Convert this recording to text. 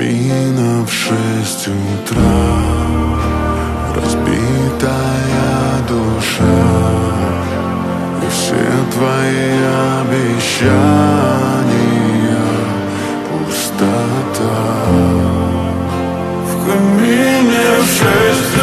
Половина в 6 утра, разбитая душа, и все твои обещания пустота. В камине в 6